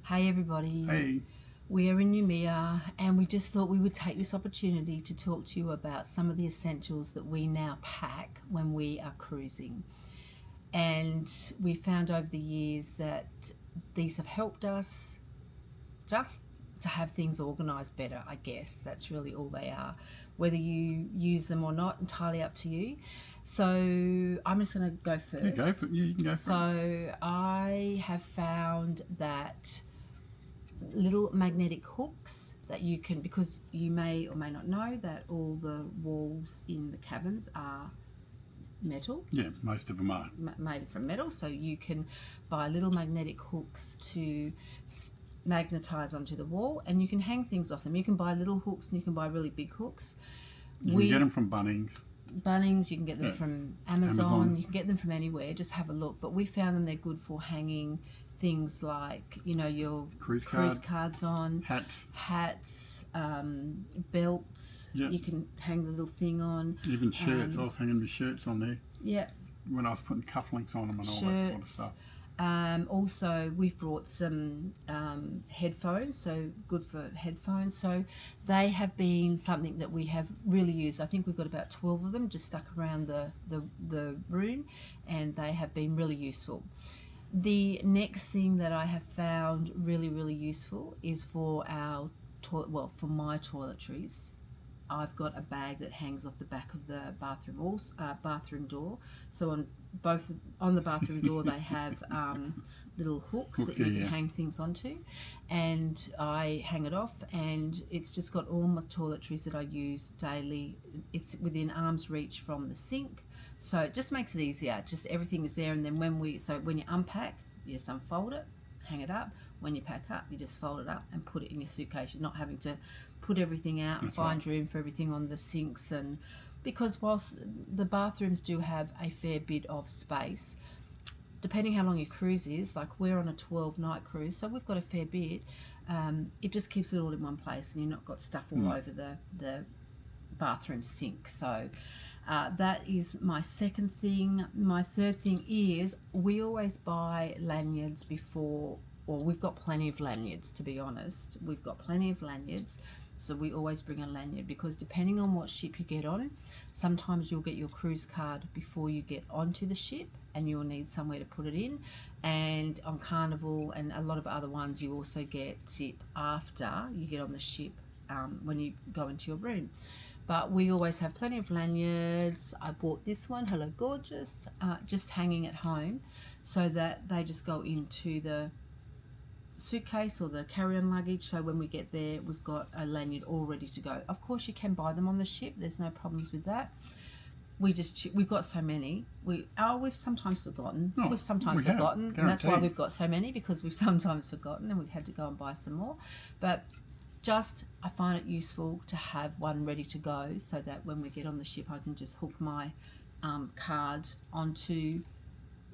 Hey everybody, Hey, we are in Noumea and we just thought we would take this opportunity to talk to you about some of the essentials that we now pack when we are cruising. And we found over the years that these have helped us just to have things organised better, I guess. That's really all they are. Whether you use them or not, entirely up to you. So I'm just going to go first. you can go for it. So I have found that little magnetic hooks that you can, because you may or may not know that all the walls in the cabins are metal. Yeah, most of them are. Made from metal, so you can buy little magnetic hooks to magnetize onto the wall, and you can hang things off them. You can buy little hooks and you can buy really big hooks. You can get them from Bunnings. You can get them from Amazon, you can get them from anywhere. Just have a look. But we found them, they're good for hanging things like, your cruise cards on, hats, belts. Yep. You can hang the little thing on. Even shirts. I was hanging my shirts on there. Yeah. When I was putting cufflinks on them and all that sort of stuff. Also, we've brought some headphones, so good for headphones. So they have been something that we have really used. I think we've got about 12 of them just stuck around the room, and they have been really useful. The next thing that I have found really, really useful is for our toilet, well, for my toiletries. I've got a bag that hangs off the back of the bathroom door. So on the bathroom door they have little hooks that you can hang things onto, and I hang it off, and it's just got all my toiletries that I use daily. It's within arm's reach from the sink, so it just makes it easier. Just everything is there, and then when you unpack, you just unfold it, hang it up. When you pack up, you just fold it up and put it in your suitcase. You're not having to put everything out and find room for everything on the sinks. And because whilst the bathrooms do have a fair bit of space, depending how long your cruise is, like we're on a 12-night cruise, so we've got a fair bit, it just keeps it all in one place, and you're not got stuff all over the bathroom sink. So that is my second thing. My third thing is we always buy lanyards before. Well, we've got plenty of lanyards, to be honest. We've got plenty of lanyards, so we always bring a lanyard, because depending on what ship you get on, sometimes you'll get your cruise card before you get onto the ship, and you'll need somewhere to put it in. And on Carnival and a lot of other ones, you also get it after you get on the ship, when you go into your room. But we always have plenty of lanyards. I bought this one, hello gorgeous, just hanging at home, so that they just go into the suitcase or the carry-on luggage, so when we get there we've got a lanyard all ready to go. Of course you can buy them on the ship, there's no problems with that. We've got so many, we've sometimes forgotten. And that's why we've got so many, because we've sometimes forgotten and we've had to go and buy some more. But just, I find it useful to have one ready to go, so that when we get on the ship I can just hook my card onto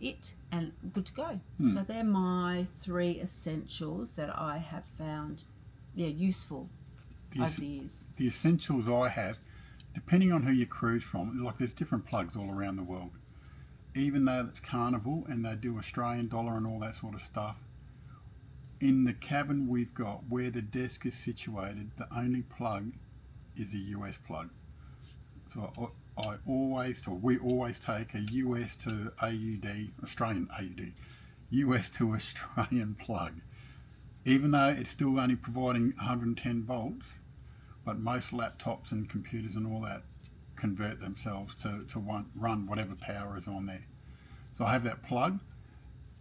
it and good to go. So they're my 3 essentials that I have found useful over the years. The essentials I have, depending on who you cruise from, like there's different plugs all around the world. Even though it's Carnival and they do Australian dollar and all that sort of stuff, in the cabin we've got, where the desk is situated, the only plug is a US plug. So we always take a US to AUD, Australian AUD, US to Australian plug. Even though it's still only providing 110 volts, but most laptops and computers and all that convert themselves to run whatever power is on there. So I have that plug.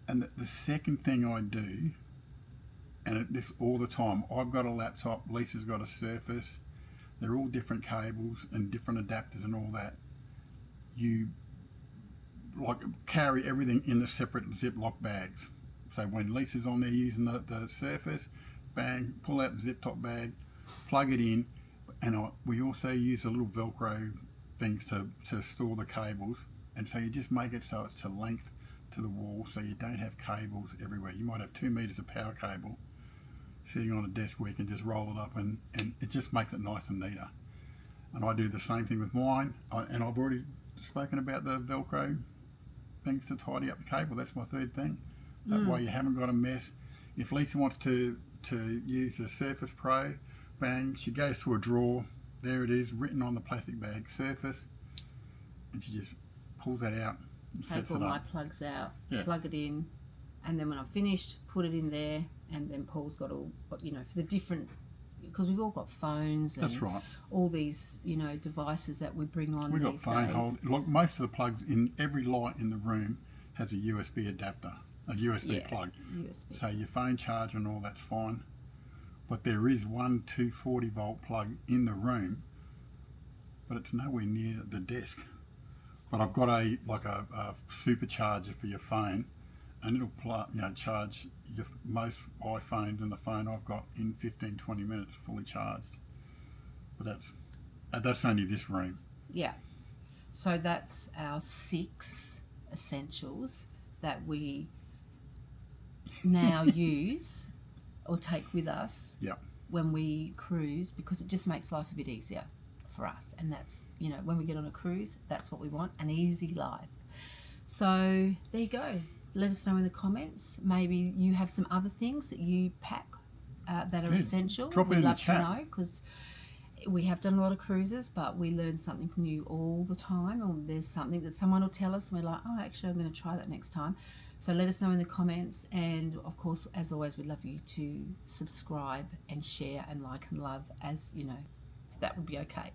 And the second thing I do, and this all the time, I've got a laptop, Lisa's got a Surface. They're all different cables and different adapters and all that. You carry everything in the separate Ziploc bags. So when Lisa's on there using the Surface, bang, pull out the zip top bag, plug it in, and we also use the little Velcro things to store the cables. And so you just make it so it's to length to the wall, so you don't have cables everywhere. You might have 2 meters of power cable sitting on a desk where you can just roll it up, and it just makes it nice and neater. And I do the same thing with mine, and I've already spoken about the Velcro things to tidy up the cable. That's my third thing. That way you haven't got a mess. If Lisa wants to use the Surface Pro, bang, she goes to a drawer. There it is, written on the plastic bag, Surface, and she just pulls that out and Take sets all it my up. plugs out, Yeah. plug it in, and then when I'm finished, put it in there. And then Paul's got all, you know, for the different, because we've all got phones and That's right. all these, you know, devices that we bring on We've got these phone days. holders. Look, most of the plugs in every light in the room has a USB adapter, a USB plug. USB. So your phone charger and all that's fine. But there is one 240 volt plug in the room, but it's nowhere near the desk. But I've got a supercharger for your phone, and it'll charge most iPhones and the phone I've got in 15-20 minutes fully charged. But that's only this room. Yeah. So that's our 6 essentials that we now use or take with us Yep. when we cruise, because it just makes life a bit easier for us. And that's, you know, when we get on a cruise, that's what we want, an easy life. So there you go. Let us know in the comments. Maybe you have some other things that you pack that are essential. Drop it We'd in the love chat. to know, because we have done a lot of cruises, but we learn something new all the time, or there's something that someone will tell us and we're like, oh, actually I'm going to try that next time. So let us know in the comments, and of course, as always, we'd love you to subscribe and share and like and love, as you know, if that would be okay.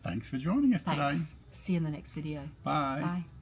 Thanks for joining us today. Thanks. See you in the next video. Bye. Bye.